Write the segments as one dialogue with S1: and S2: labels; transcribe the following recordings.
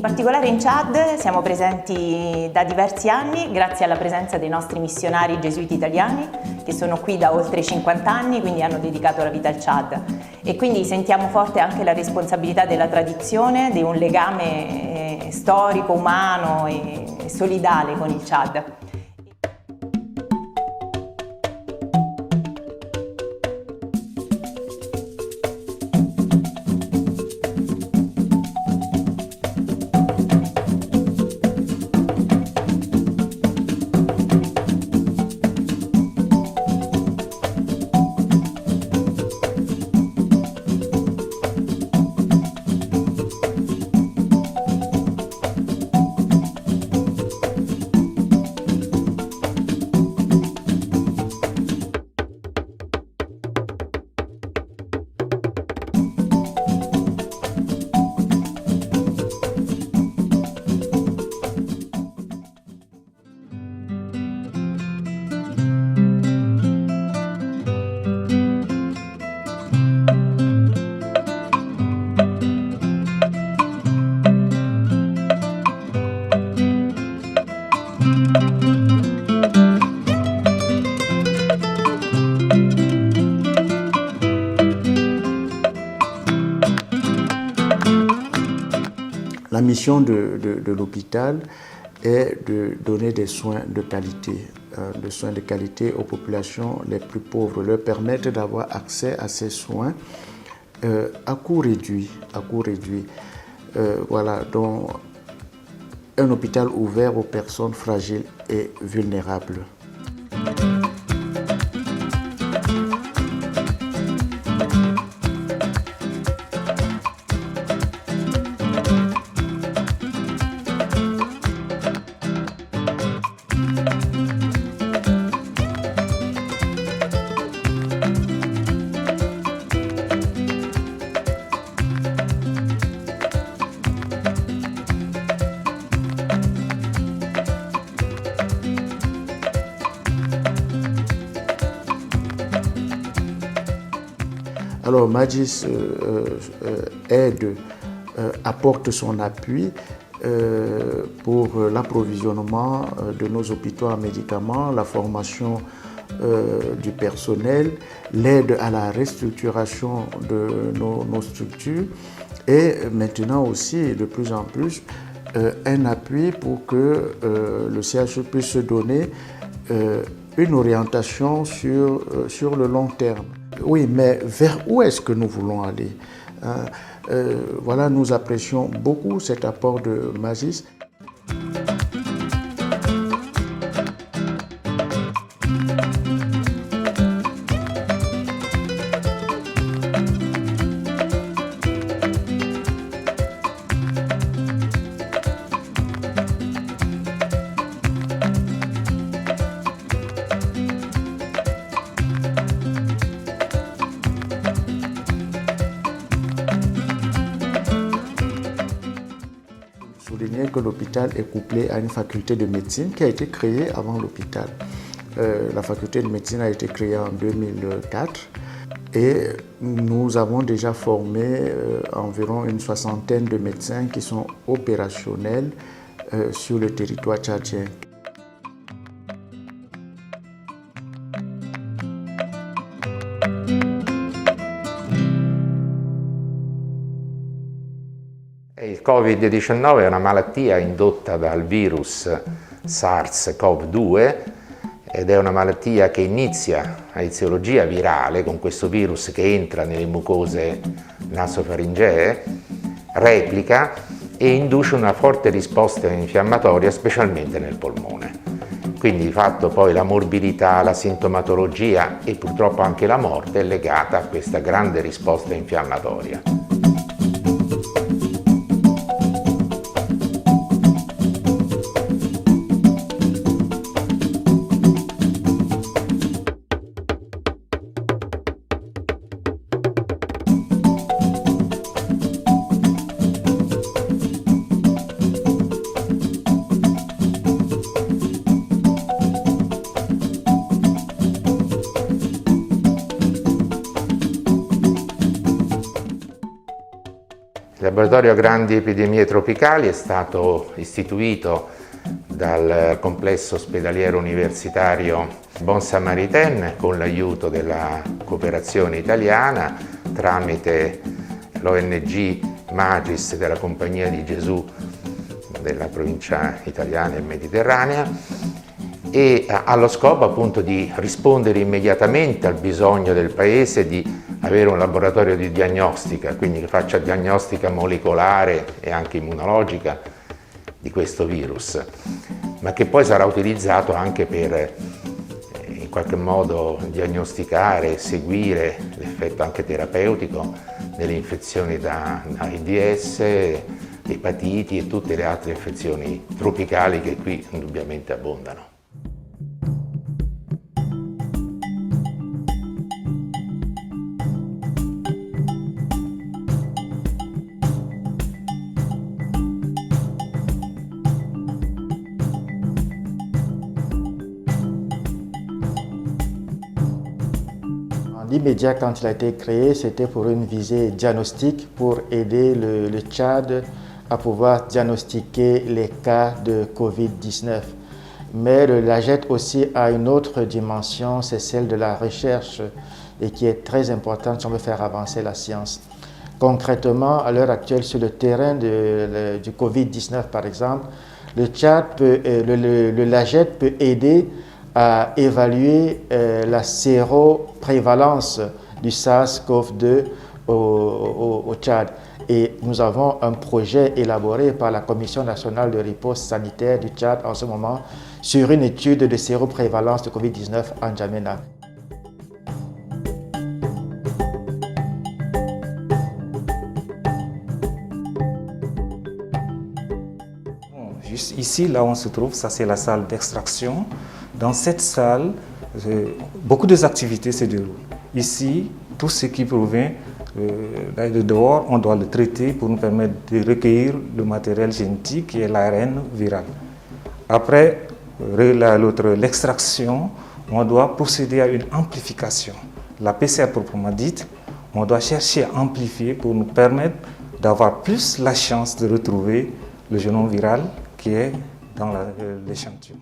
S1: particolare in Chad siamo presenti da diversi anni grazie alla presenza dei nostri missionari gesuiti italiani che sono qui da oltre 50 anni, quindi hanno dedicato la vita al Chad, e quindi sentiamo forte anche la responsabilità della tradizione, di un legame storico, umano e solidale con il Chad.
S2: La mission de l'hôpital est de donner des soins de qualité, aux populations les plus pauvres, leur permettre d'avoir accès à ces soins à coût réduit. Voilà, donc un hôpital ouvert aux personnes fragiles et vulnérables. Alors Magis apporte son appui pour l'approvisionnement de nos hôpitaux en médicaments, la formation du personnel, l'aide à la restructuration de nos structures et maintenant aussi de plus en plus un appui pour que le CHU puisse se donner une orientation sur le long terme. Oui, mais vers où est-ce que nous voulons aller? Voilà, nous apprécions beaucoup cet apport de Magis. Souligner que l'hôpital est couplé à une faculté de médecine qui a été créée avant l'hôpital. La faculté de médecine a été créée en 2004 et nous avons déjà formé environ une soixantaine de médecins qui sont opérationnels sur le territoire tchadien.
S3: Il Covid-19 è una malattia indotta dal virus SARS-CoV-2 ed è una malattia che inizia a eziologia virale con questo virus che entra nelle mucose nasofaringee, replica e induce una forte risposta infiammatoria specialmente nel polmone. Quindi di fatto poi la morbilità, la sintomatologia e purtroppo anche la morte è legata a questa grande risposta infiammatoria. Il laboratorio a grandi epidemie tropicali è stato istituito dal complesso ospedaliero universitario Bon Samaritain con l'aiuto della cooperazione italiana tramite l'ONG Magis della Compagnia di Gesù della provincia italiana e mediterranea, e ha lo scopo appunto di rispondere immediatamente al bisogno del paese di avere un laboratorio di diagnostica, quindi che faccia diagnostica molecolare e anche immunologica di questo virus, ma che poi sarà utilizzato anche per in qualche modo diagnosticare e seguire l'effetto anche terapeutico delle infezioni da AIDS, epatiti e tutte le altre infezioni tropicali che qui indubbiamente abbondano.
S2: L'immédiat, quand il a été créé, c'était pour une visée diagnostique, pour aider le Tchad à pouvoir diagnostiquer les cas de Covid-19. Mais l'AGET aussi a une autre dimension, c'est celle de la recherche, et qui est très importante si on veut faire avancer la science. Concrètement, à l'heure actuelle, sur le terrain du Covid-19 par exemple, l'AGET peut aider à évaluer la séroprévalence du SARS-CoV-2 au Tchad. Et nous avons un projet élaboré par la Commission nationale de riposte sanitaire du Tchad en ce moment sur une étude de séroprévalence de Covid-19 en N'Djamena.
S4: Juste ici, là où on se trouve, ça c'est la salle d'extraction. Dans cette salle, beaucoup d'activités se déroulent. Ici, tout ce qui provient de dehors, on doit le traiter pour nous permettre de recueillir le matériel génétique et l'ARN viral. Après l'extraction, on doit procéder à une amplification. La PCR proprement dite, on doit chercher à amplifier pour nous permettre d'avoir plus la chance de retrouver le génome viral qui est dans l'échantillon.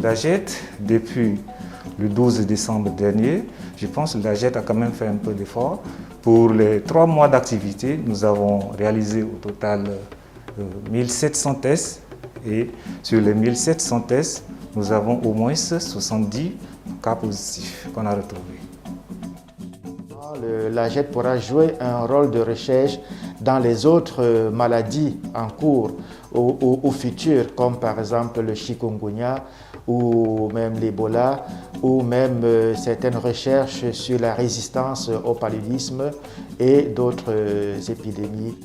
S4: L'AGET, depuis le 12 décembre dernier, je pense que l'AGET a quand même fait un peu d'effort. Pour les 3 mois d'activité, nous avons réalisé au total 1700 tests et sur les 1700 tests, nous avons au moins 70 cas positifs qu'on a retrouvés.
S2: L'AGET pourra jouer un rôle de recherche dans les autres maladies en cours au futur, comme par exemple le chikungunya ou même l'Ebola, ou même certaines recherches sur la résistance au paludisme et d'autres épidémies.